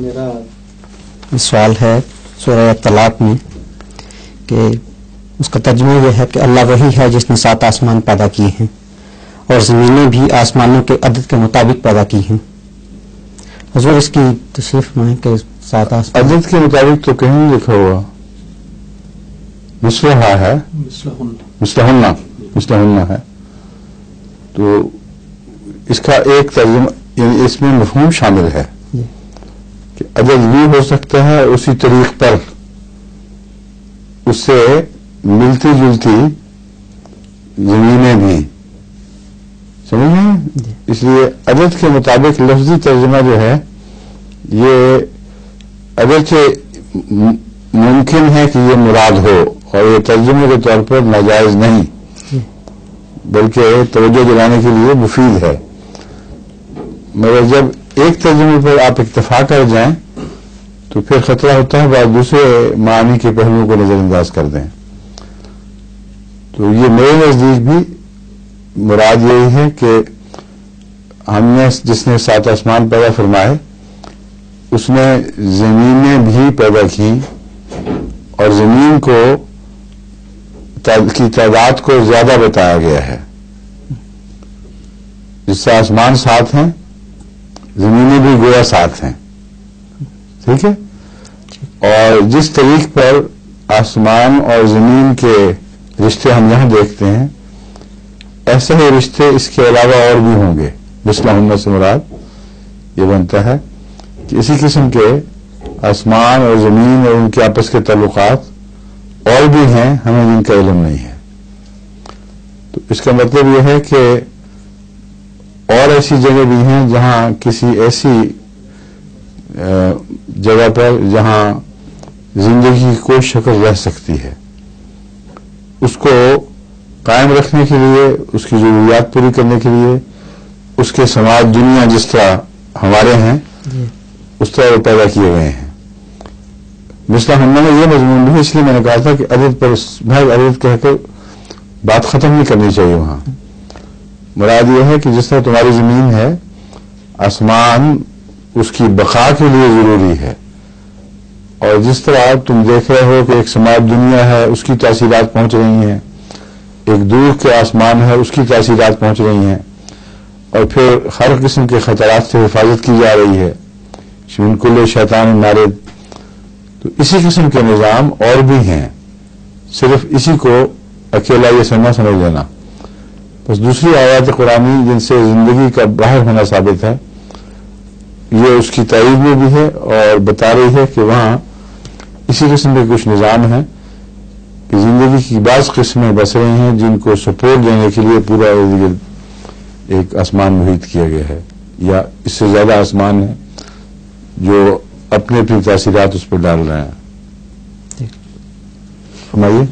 میرا سوال ہے سورہ طلاق میں کہ اس کا ترجمہ یہ ہے کہ اللہ وہی ہے جس نے 7 آسمان پیدا کیے ہیں اور زمینیں بھی آسمانوں کے عدد کے مطابق پیدا کی ہیں. حضور اس کی تشریف میں کہ 7 آسمان عدد کے مطابق تو کہیں نہیں لکھا ہوا، مسلحہ ہے، مسلحہ ہے. تو اس کا ایک ترجمہ یعنی اس میں مفہوم شامل ہے کہ عدد بھی ہو سکتا ہے اسی طریق پر اس سے ملتی جلتی زمینیں بھی، سمجھ گئے؟ اس لیے عدد کے مطابق لفظی ترجمہ جو ہے یہ اگرچہ ممکن ہے کہ یہ مراد ہو اور یہ ترجمے کے طور پر ناجائز نہیں بلکہ توجہ دلانے کے لیے مفید ہے، مگر جب ایک ترجمے پر آپ اکتفا کر جائیں تو پھر خطرہ ہوتا ہے بعض دوسرے معنی کے پہلوؤں کو نظر انداز کر دیں. تو یہ میرے نزدیک بھی مراد یہی ہے کہ ہم نے جس نے 7 آسمان پیدا فرمائے اس نے زمینیں بھی پیدا کی اور زمین کو کی تعداد کو زیادہ بتایا گیا ہے. جس سے آسمان 7 ہیں زمینیں بھی گویا 7 ہیں، ٹھیک ہے. اور جس طریق پر آسمان اور زمین کے رشتے ہم یہاں دیکھتے ہیں ایسے ہی رشتے اس کے علاوہ اور بھی ہوں گے. مثلہن سے مراد یہ بنتا ہے کہ اسی قسم کے آسمان اور زمین اور ان کے آپس کے تعلقات اور بھی ہیں، ہمیں جن کا علم نہیں ہے. تو اس کا مطلب یہ ہے کہ اور ایسی جگہ بھی ہیں جہاں کسی ایسی جگہ پر جہاں زندگی کی کوئی شکل رہ سکتی ہے، اس کو قائم رکھنے کے لیے، اس کی ضروریات پوری کرنے کے لیے اس کے سماج دنیا جس طرح ہمارے ہیں اس طرح وہ پیدا کیے گئے ہیں. مثلاً میں یہ مضمون بھی اس لیے میں نے کہا تھا کہ عدد پر محض عدد کہہ کر بات ختم نہیں کرنی چاہیے. وہاں مراد یہ ہے کہ جس طرح تمہاری زمین ہے، آسمان اس کی بقا کے لیے ضروری ہے، اور جس طرح تم دیکھ رہے ہو کہ ایک سماج دنیا ہے اس کی تاثیرات پہنچ رہی ہیں، ایک دور کے آسمان ہے اس کی تاثیرات پہنچ رہی ہیں، اور پھر ہر قسم کے خطرات سے حفاظت کی جا رہی ہے، من کل شیطان مارد. تو اسی قسم کے نظام اور بھی ہیں، صرف اسی کو اکیلا یہ سمجھ لینا. بس دوسری آیات قرآنی جن سے زندگی کا باہر ہونا ثابت ہے یہ اس کی تائید میں بھی ہے اور بتا رہی ہے کہ وہاں اسی قسم کے کچھ نظام ہیں کہ زندگی کی بعض قسمیں بس رہی ہیں جن کو سپورٹ دینے کے لیے پورا ایک آسمان محیط کیا گیا ہے، یا اس سے زیادہ آسمان ہے جو اپنے اپنی تاثیرات اس پر ڈال رہے ہیں. فرمائیے.